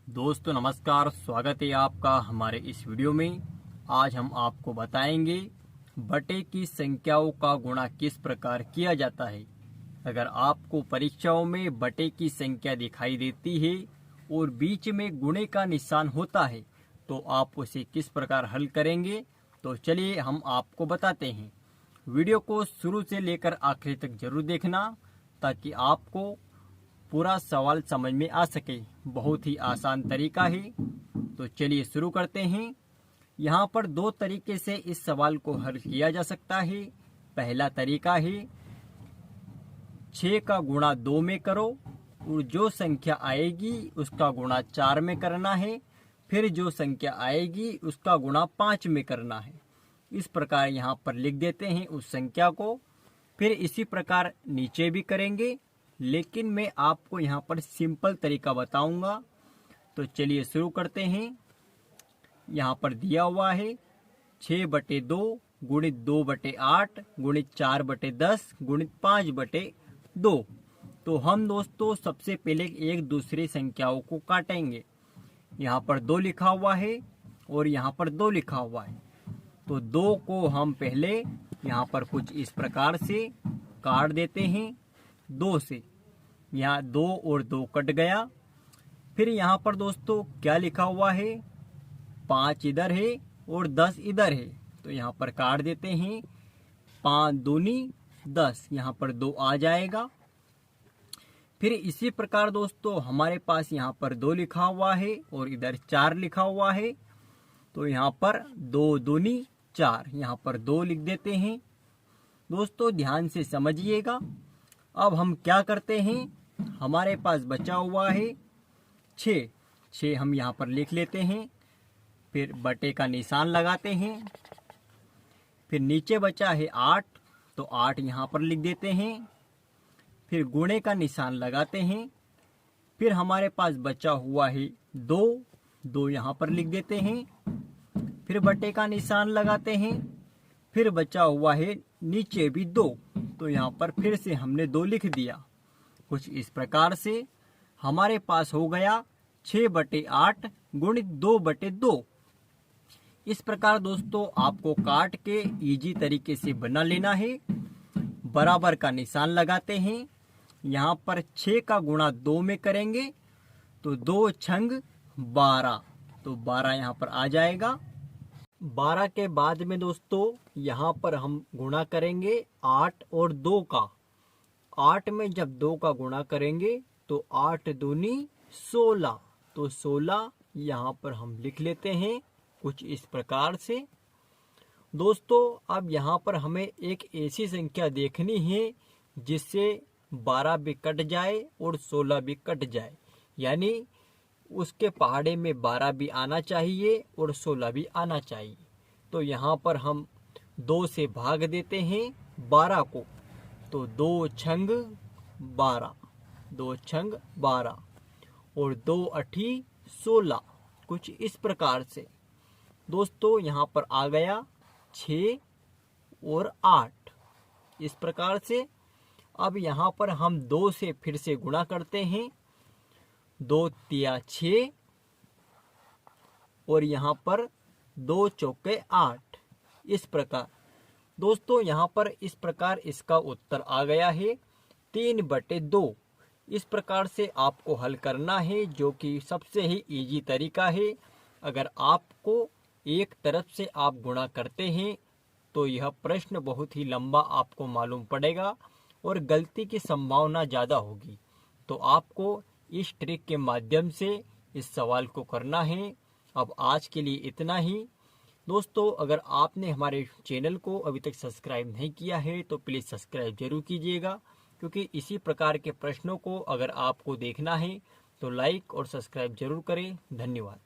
दोस्तों नमस्कार, स्वागत है आपका हमारे इस वीडियो में। आज हम आपको बताएंगे बटे की संख्याओं का गुणा किस प्रकार किया जाता है। अगर आपको परीक्षाओं में बटे की संख्या दिखाई देती है और बीच में गुणे का निशान होता है तो आप उसे किस प्रकार हल करेंगे, तो चलिए हम आपको बताते हैं। वीडियो को शुरू से लेकर आखिर तक जरूर देखना ताकि आपको पूरा सवाल समझ में आ सके। बहुत ही आसान तरीका है, तो चलिए शुरू करते हैं। यहाँ पर दो तरीके से इस सवाल को हल किया जा सकता है। पहला तरीका है 6 का गुणा 2 में करो और जो संख्या आएगी उसका गुणा 4 में करना है, फिर जो संख्या आएगी उसका गुणा 5 में करना है। इस प्रकार यहाँ पर लिख देते हैं उस संख्या को। फिर इसी प्रकार नीचे भी करेंगे, लेकिन मैं आपको यहाँ पर सिंपल तरीका बताऊंगा। तो चलिए शुरू करते हैं। यहाँ पर दिया हुआ है 6/2 गुणित 2/8 गुणित 4/10 गुणित 5/2। तो हम दोस्तों सबसे पहले एक दूसरी संख्याओं को काटेंगे। यहाँ पर 2 लिखा हुआ है और यहाँ पर 2 लिखा हुआ है। तो 2 को हम पहले यहाँ पर कुछ इस प्रकार से काट देते हैं 2 से। यहाँ 2 और 2 कट गया। फिर यहाँ पर दोस्तों क्या लिखा हुआ है, 5 इधर है और 10 इधर है, तो यहाँ पर काट देते हैं। 5 दूनी 10, यहाँ पर 2 आ जाएगा। फिर इसी प्रकार दोस्तों हमारे पास यहाँ पर 2 लिखा हुआ है और इधर 4 लिखा हुआ है, तो यहाँ पर 2 दूनी 4, यहाँ पर 2 लिख देते हैं। दोस्तों ध्यान से समझिएगा। अब हम क्या करते हैं, हमारे पास बचा हुआ है 6 हम यहाँ पर लिख लेते हैं। फिर बटे का निशान लगाते हैं। फिर नीचे बचा है 8, तो 8 यहाँ पर लिख देते हैं। फिर गुणे का निशान लगाते हैं। फिर हमारे पास बचा हुआ है 2 यहाँ पर लिख देते हैं। फिर बटे का निशान लगाते हैं। फिर बचा हुआ है नीचे भी 2, तो यहाँ पर फिर से हमने 2 लिख दिया। कुछ इस प्रकार से हमारे पास हो गया 6/8 गुणित 2/2। इस प्रकार दोस्तों आपको काट के इजी तरीके से बना लेना है। बराबर का निशान लगाते हैं। यहाँ पर 6 का गुणा 2 में करेंगे तो 2 छंग 12, तो 12 यहाँ पर आ जाएगा। 12 के बाद में दोस्तों यहाँ पर हम गुणा करेंगे 8 और 2 का। 8 में जब 2 का गुणा करेंगे तो 8 दूनी 16, तो 16 यहाँ पर हम लिख लेते हैं कुछ इस प्रकार से। दोस्तों अब यहाँ पर हमें एक ऐसी संख्या देखनी है जिससे 12 भी कट जाए और 16 भी कट जाए, यानी उसके पहाड़े में 12 भी आना चाहिए और 16 भी आना चाहिए। तो यहाँ पर हम 2 से भाग देते हैं 12 को, तो 2 छंग 12, 2 छंग 12 और 2 अठी 16, कुछ इस प्रकार से। दोस्तों यहाँ पर आ गया 6 और 8 इस प्रकार से। अब यहाँ पर हम 2 से फिर से गुणा करते हैं। 2 तिया 6 और यहाँ पर 2 चौके 8, इस प्रकार। दोस्तों यहाँ पर इस प्रकार इसका उत्तर आ गया है 3/2। इस प्रकार से आपको हल करना है, जो कि सबसे ही इजी तरीका है। अगर आपको एक तरफ से आप गुणा करते हैं तो यह प्रश्न बहुत ही लंबा आपको मालूम पड़ेगा और गलती की संभावना ज़्यादा होगी। तो आपको इस ट्रिक के माध्यम से इस सवाल को करना है। अब आज के लिए इतना ही। दोस्तों अगर आपने हमारे चैनल को अभी तक सब्सक्राइब नहीं किया है तो प्लीज़ सब्सक्राइब जरूर कीजिएगा, क्योंकि इसी प्रकार के प्रश्नों को अगर आपको देखना है तो लाइक और सब्सक्राइब जरूर करें। धन्यवाद।